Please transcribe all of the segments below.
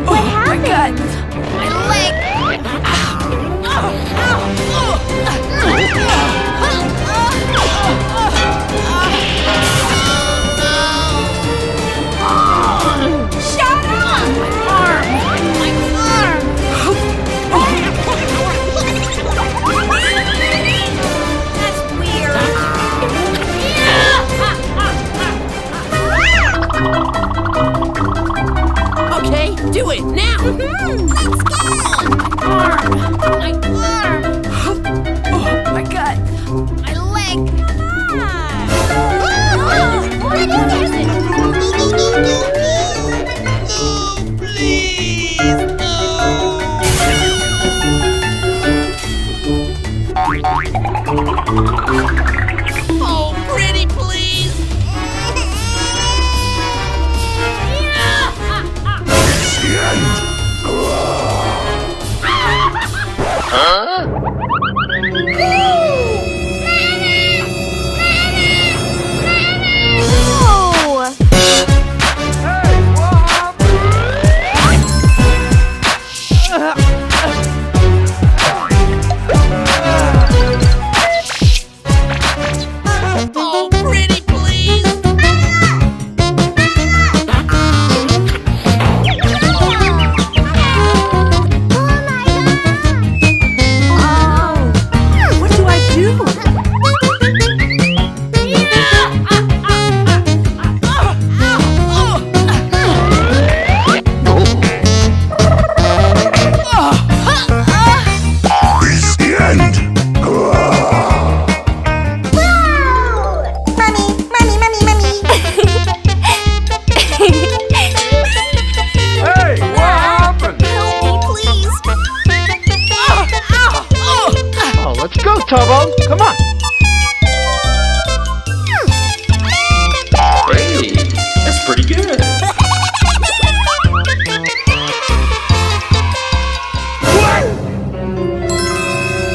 What happened? My leg! Shut up! My arm! My arm! That's weird. Okay, do it now. Let's go! My arm! Oh, my gut. My leg! What is this? Oh, pretty, please. Oh! Oh, pretty, please. What do I do? It's the end. Hey, what happened? Help me, please! Oh, let's go, Tubbo. Come on. Hey, that's pretty good.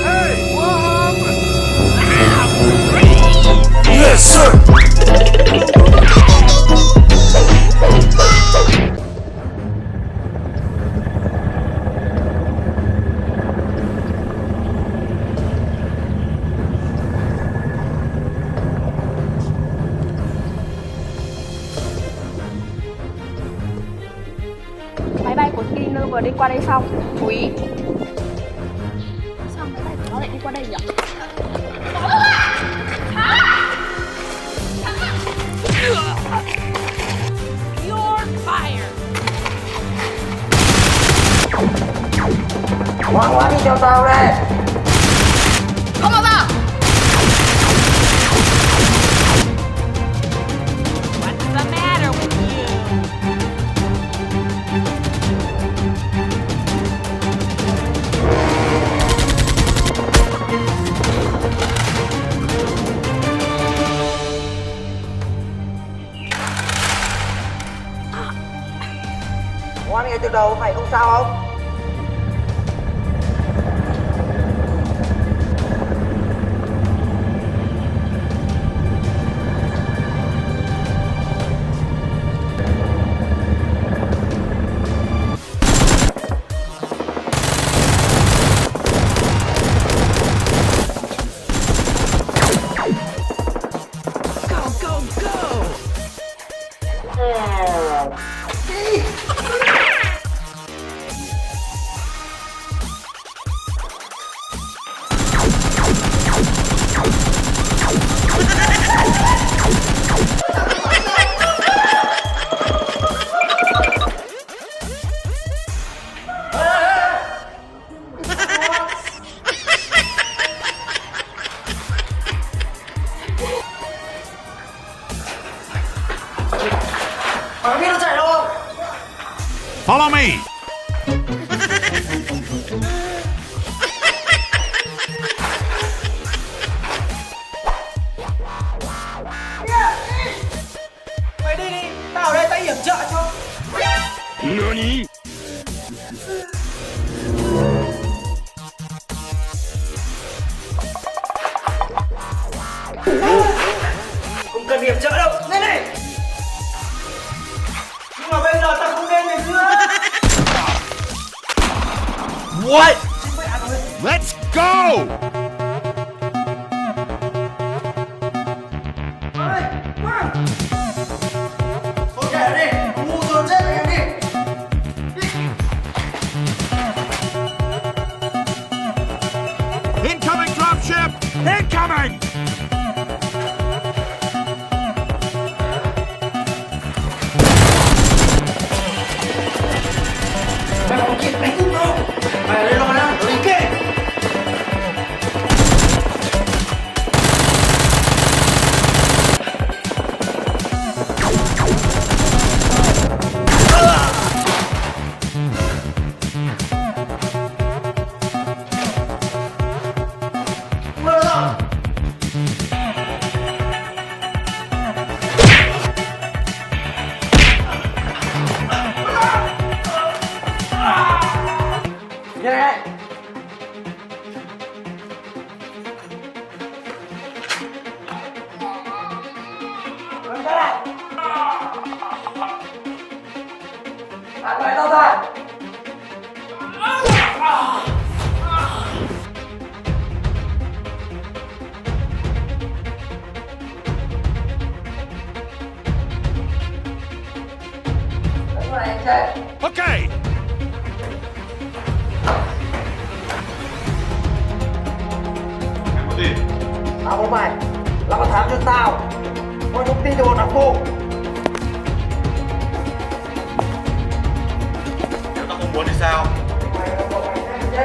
Hey, what happened? Yes, sir. Máy bay của Tiner vừa đi qua đây xong. Chú ý. Sao máy bay của nó lại đi qua đây nhỉ? You're fired. Ngoan ngoãn đi theo tao đây. Không bao giờ. What's the matter with you? Ngoan ngay từ đầu, mày không sao không? Go, go, go. Mày biết nó chạy đâu không? Follow me. Mày đi đi, tao ở đây tao yểm trợ cho. Nani? Không cần yểm trợ đâu, lên đây. Nhưng mà giờ ta không nên này chưa? What? Let's go! Ơi, quá. Thôi kệ đi, ngu rồi chết rồi em đi. Incoming dropship! Incoming! Mày không kịp đánh cũng không. Mày lên lo nhá, rồi đi kệ. Mày tao ra. Đánh này anh chạy. Okay! Tao có mày, là có thám cho tao. Có thông tin cho bọn đặc vụ. Nếu tao không muốn thì sao? Mày là một mày nhanh đi.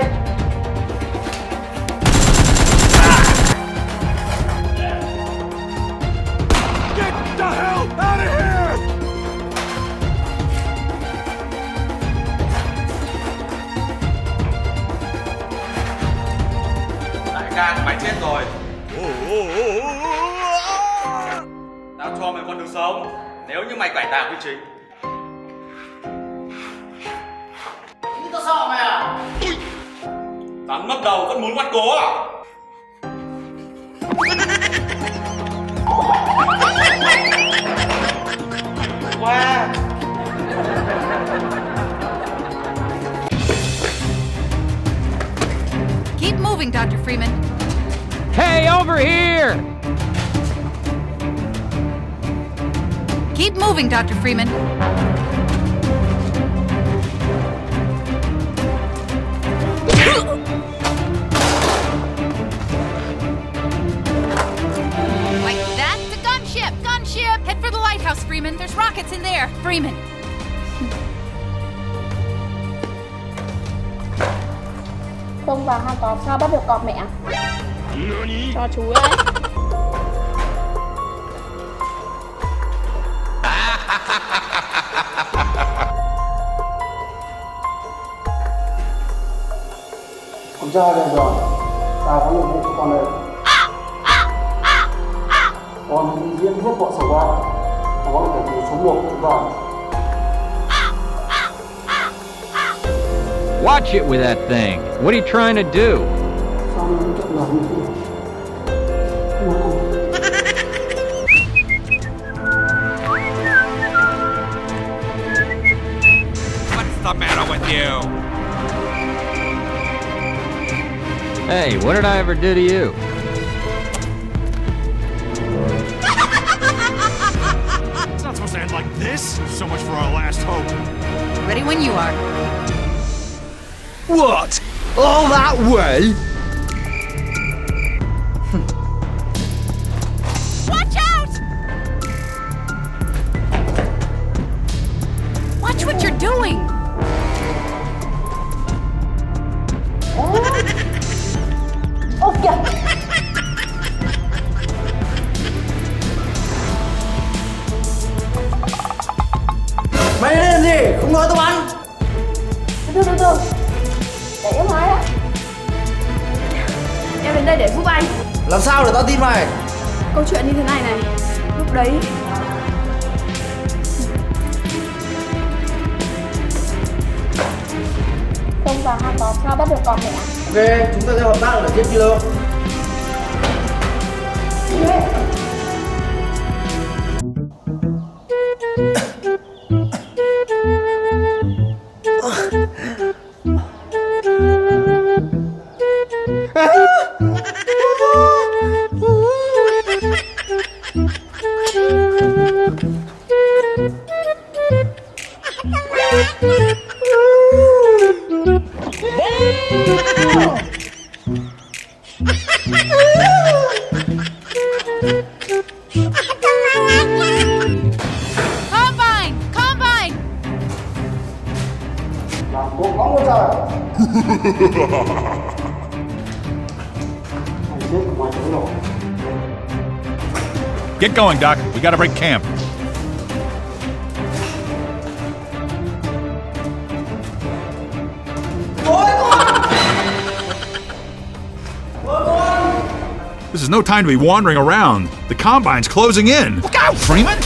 Get the hell out of here! Đại ca của mày chết rồi. Tao cho mày con đường sống nếu như mày cải tạo quy trình. Như tao sợ mày à? Rắn mất đầu vẫn muốn ngoắt cố à? Qua. Keep moving, Dr. Freeman. Hey, over here! Keep moving, Dr. Freeman. Like that? The gunship! Gunship! Head for the lighthouse, Freeman. There's rockets in there. Freeman. Không vào hang cọp sao bắt được cọp mẹ? Cho chú ấy. Con trai đây rồi. Tao có nhiệm vụ cho con đây. Con đi diễn hết bọn sầu ba. Con là kẻ thù số 1 của chúng ta. Watch it with that thing. What are you trying to do? Sao nó chậm làm như thế? What's the matter with you? Hey, what did I ever do to you? It's not supposed to end like this. So much for our last hope. Ready when you are. What? All that way? Watch out! Watch what you're doing! Ô kìa. Mày lên làm gì? Không nói tao bắn. Từ từ. Để em nói ạ. Em đến đây để giúp anh. Làm sao để tao tin mày? Câu chuyện như thế này này. Lúc đấy không vào hang cọp sao bắt được cọp mẹ? Ok, chúng ta sẽ hợp tác để giết killer. Get going, Doc. We gotta break camp. This is no time to be wandering around. The Combine's closing in. Look out, Freeman!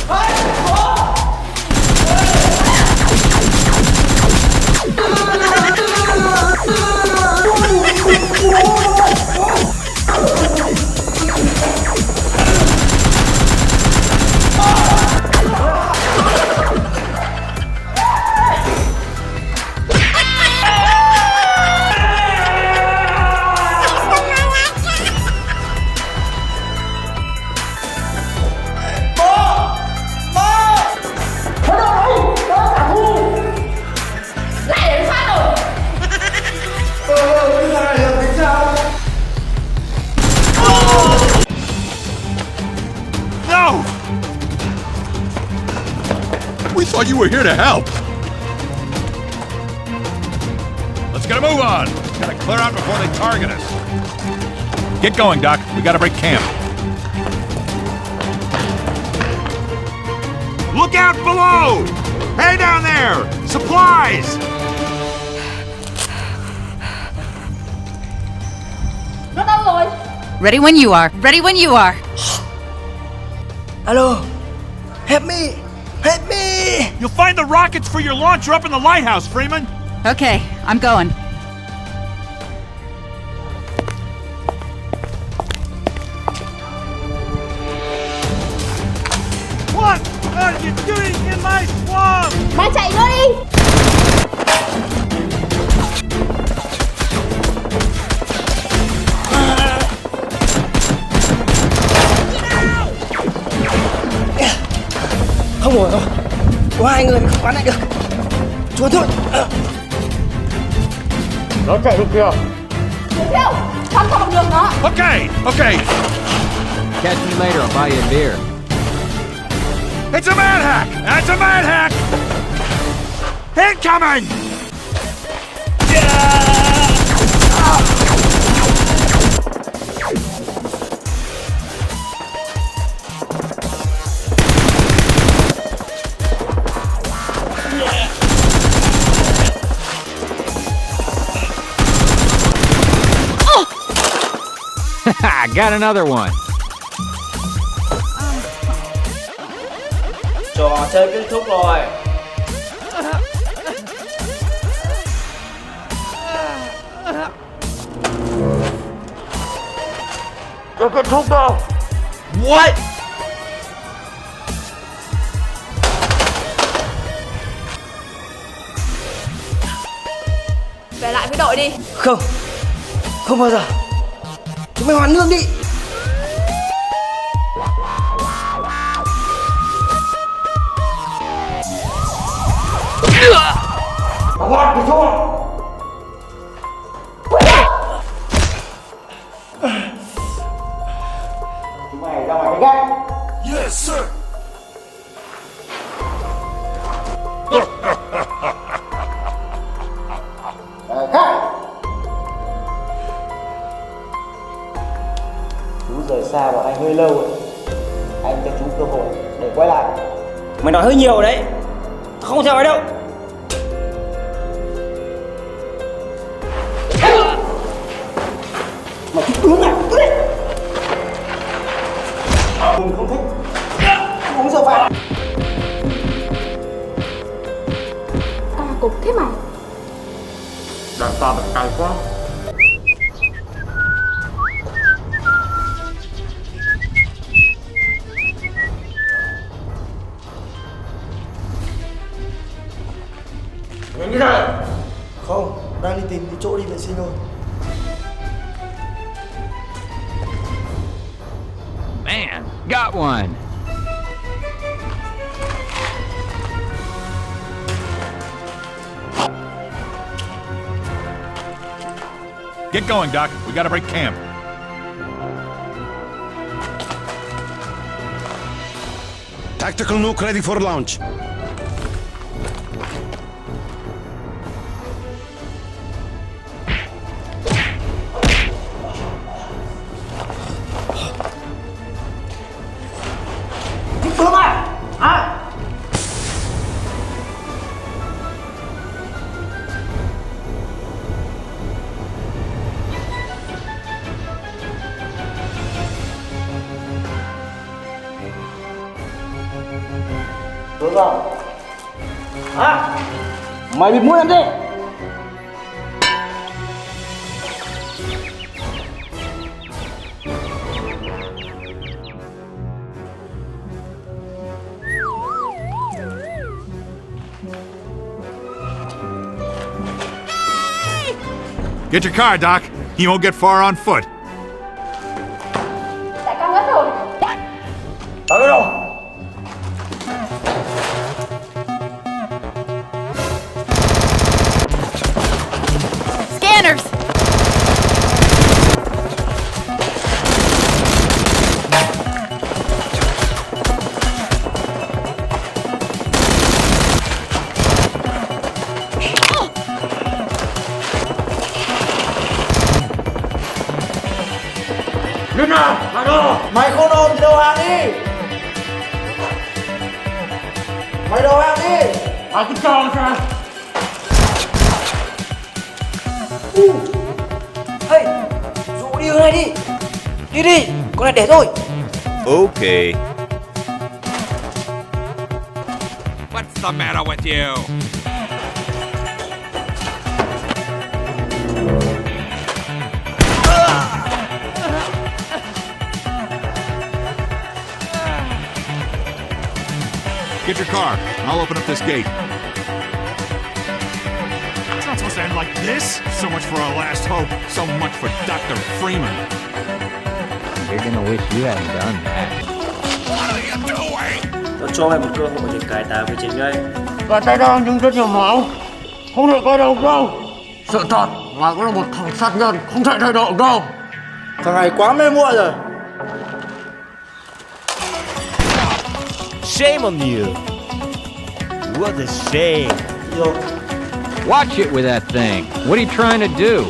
No! We thought you were here to help. Let's get a move on. Gotta clear out before they target us. Get going, Doc. We gotta break camp. Look out below! Hey down there! Supplies! Nó đâu rồi? Ready when you are. Ready when you are. Alo, help me, help me. You'll find the rockets for your launcher up in the lighthouse, Freeman. Okay, I'm going. What are you doing in my swamp? Mày chạy nữa đi. Không ổn rồi. Có hai người mình không bắn lại được. Trốn thôi. Nó chạy được kìa. Theo, không theo bằng đường nó. Okay, okay. Catch me later, I'll buy you a beer. It's a manhack! That's a manhack! Incoming! I got another one. Trò chơi kết thúc rồi. Chưa kết thúc đâu. What? Về lại với đội đi. Không, không bao giờ. Chúng mày hoàn lương đi. What thì thôi. Chúng mày ra ngoài cái gác. Yes sir. Chú rời xa bọn anh hơi lâu rồi. Anh cho chú cơ hội để quay lại. Mày nói hơi nhiều đấy. Không theo ấy đâu. Mà chú tướng này, cứ đi. Mình không thích uống rượu vang. Cục thế mày. Đàn ta bật cay quá. Nhanh đi ra. Không, đang đi tìm cái chỗ đi vệ sinh thôi. Man, got one. Get going, Doc. We gotta break camp. Tactical nuke ready for launch. Đúng không? Hả? Mày bị mũi làm gì? Get your car, Doc. He won't get far on foot. Đại ca mất rồi. Tao biết đâu. Scanners! Luna, mày đâu? Mày không ổn thì đầu hàng đi. Mày đầu hàng đi. Mày cứ cho sao? Hey, dụ đi hướng này đi. Đi đi, con này để thôi. Okay. What's the matter with you? Get your car. I'll open up this gate. It's not supposed to end like this. So much for our last hope. So much for Dr. Freeman. You're gonna wish you hadn't done that. What are you doing? Tao cho mày một cơ hội để cải tạo cái chính đây. Và tay đang nhưng rất nhiều máu. Không thể coi đâu đâu. Sự thật, mày cũng là một thằng sát nhân, không thể thay đổi đâu. Thằng này quá mê muội rồi. Shame on you. What a shame. Rồi. Watch it with that thing. What are you trying to do?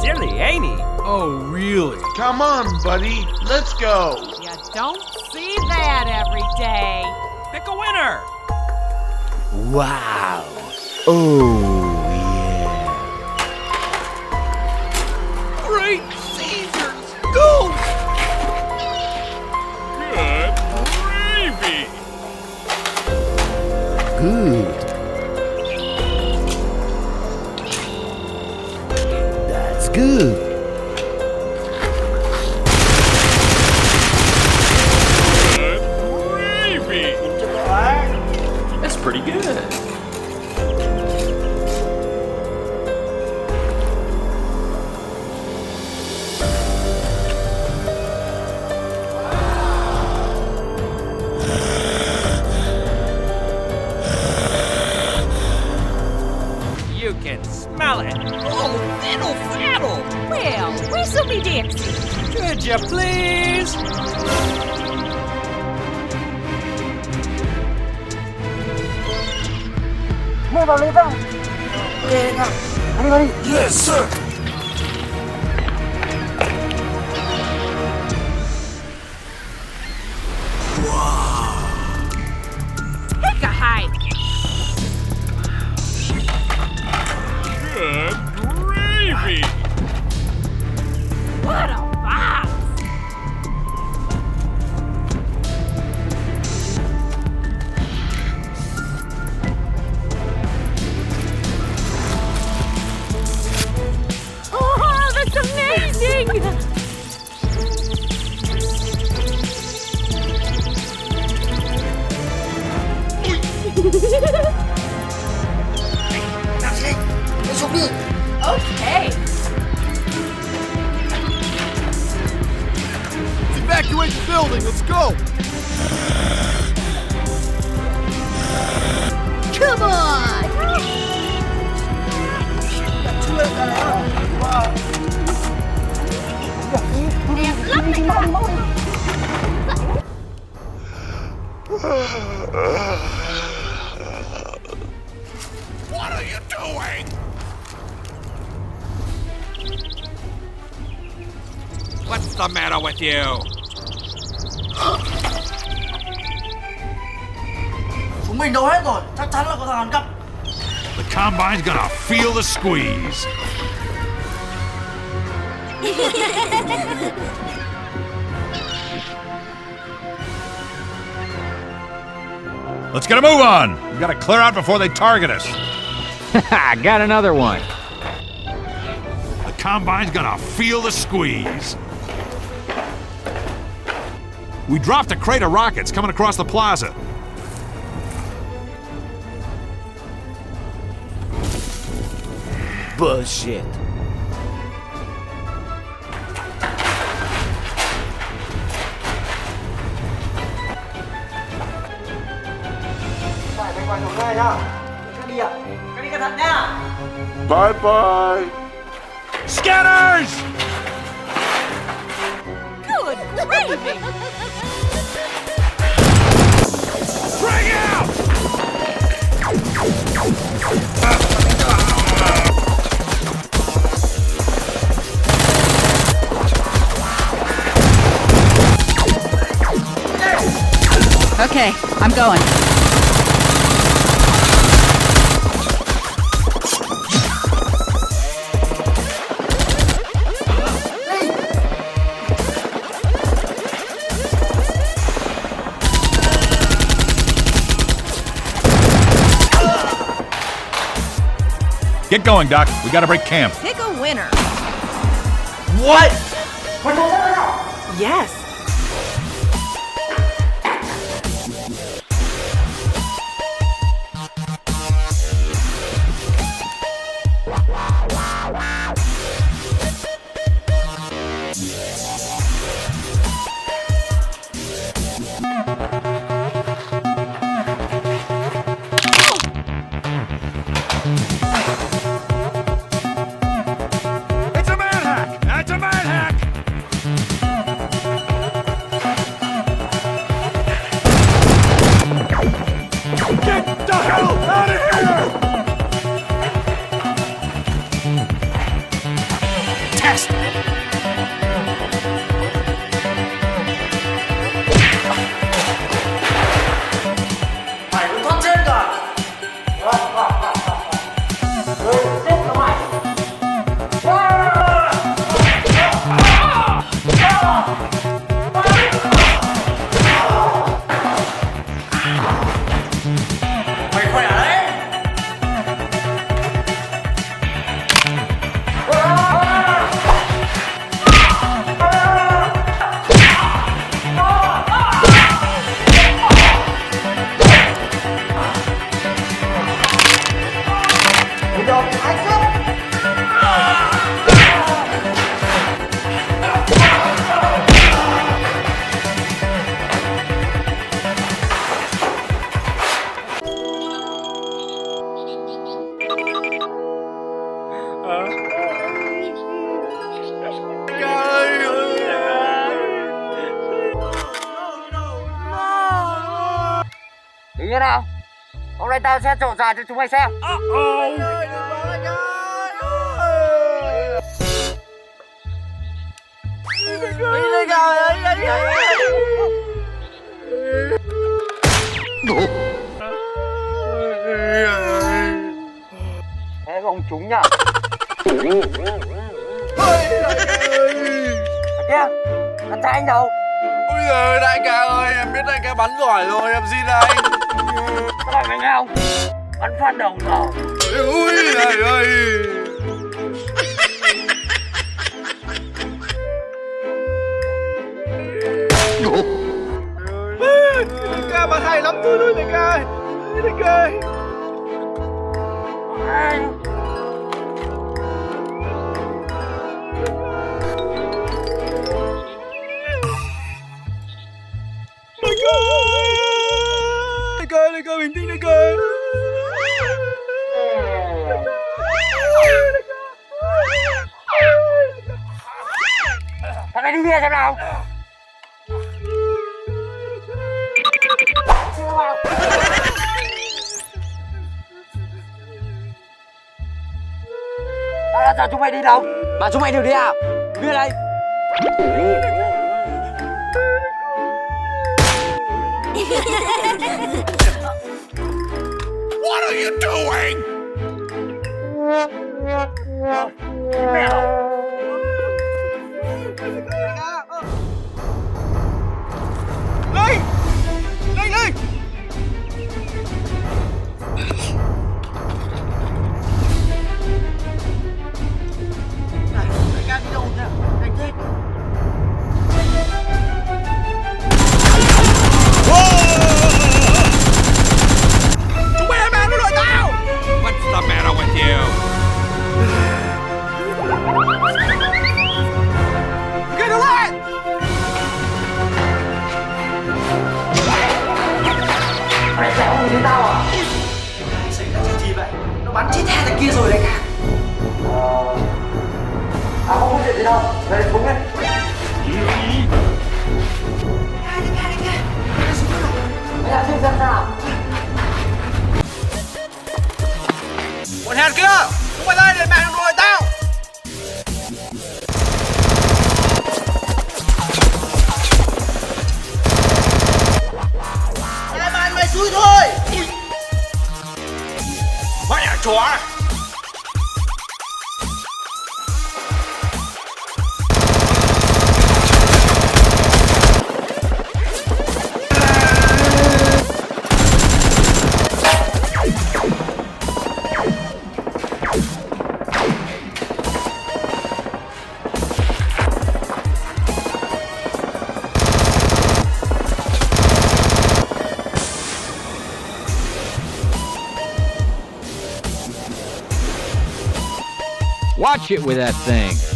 Silly, ain't he? Oh, really? Come on, buddy. Let's go. You don't see that every day. Pick a winner! Wow. Oh, yeah. Great Caesars! Go! Good gravy. Good. That's good. Good gravy. That's pretty good. You can smell it. Oh, fiddle faddle! Well, whistle me Dixie. Could you please? Mày vào lấy tao. Ok nha. Đi vào đi. Yes, sir. Pick a hide. Good gravy. What a box! Oh, that's amazing! Okay. Evacuate the building. Let's go. Come on! What are you doing? What's the matter with you? Chúng mình đâu hết rồi, chắc chắn là có thằng ăn cắp. The Combine's gonna feel the squeeze. Let's get a move on. We gotta clear out before they target us. Got another one. The combine's gonna feel the squeeze. We dropped a crate of rockets coming across the plaza. Bullshit. Phải quay xuống đây nhá. Cái đi ạ. Cái đi cẩn thận nhá. Bye bye. Scanners! Good gravy! Bring out! Okay, I'm going. Get going, Doc. We gotta break camp. Pick a winner. What? Yes. It's a manhack! That's a manhack! Get the hell out of here! Test! Mày cũng thoát chết rồi. Rồi, chết rồi mày. Mày khỏe đấy. Ý như nào? Hôm nay tao sẽ trổ dài cho chúng mày xem. Thế không trúng nhá. Kia, con trai anh đâu? Ôi giời, đại ca ơi, em biết đại ca bắn giỏi rồi, em xin anh. Các bạn nghe không? Bắn phát đầu rồi. Ui giời ơi. Đại ca bắn hay lắm thôi đại ca. Đại ca. Đại ca bình tĩnh đại ca. Thằng này đi kia xem nào. Sao chúng mày đi đâu? Mà chúng mày đều đi à? Đưa đây. What are you doing? Lên! Lên lên! kia rồi đấy cả. Không có chuyện gì đâu. Đây, xuống đây. Mày làm chuyện gì nào? Bọn hèn kia, chúng mày lên để mẹ đuổi tao. Mày xui thôi. Mày là chó này. Watch it with that thing.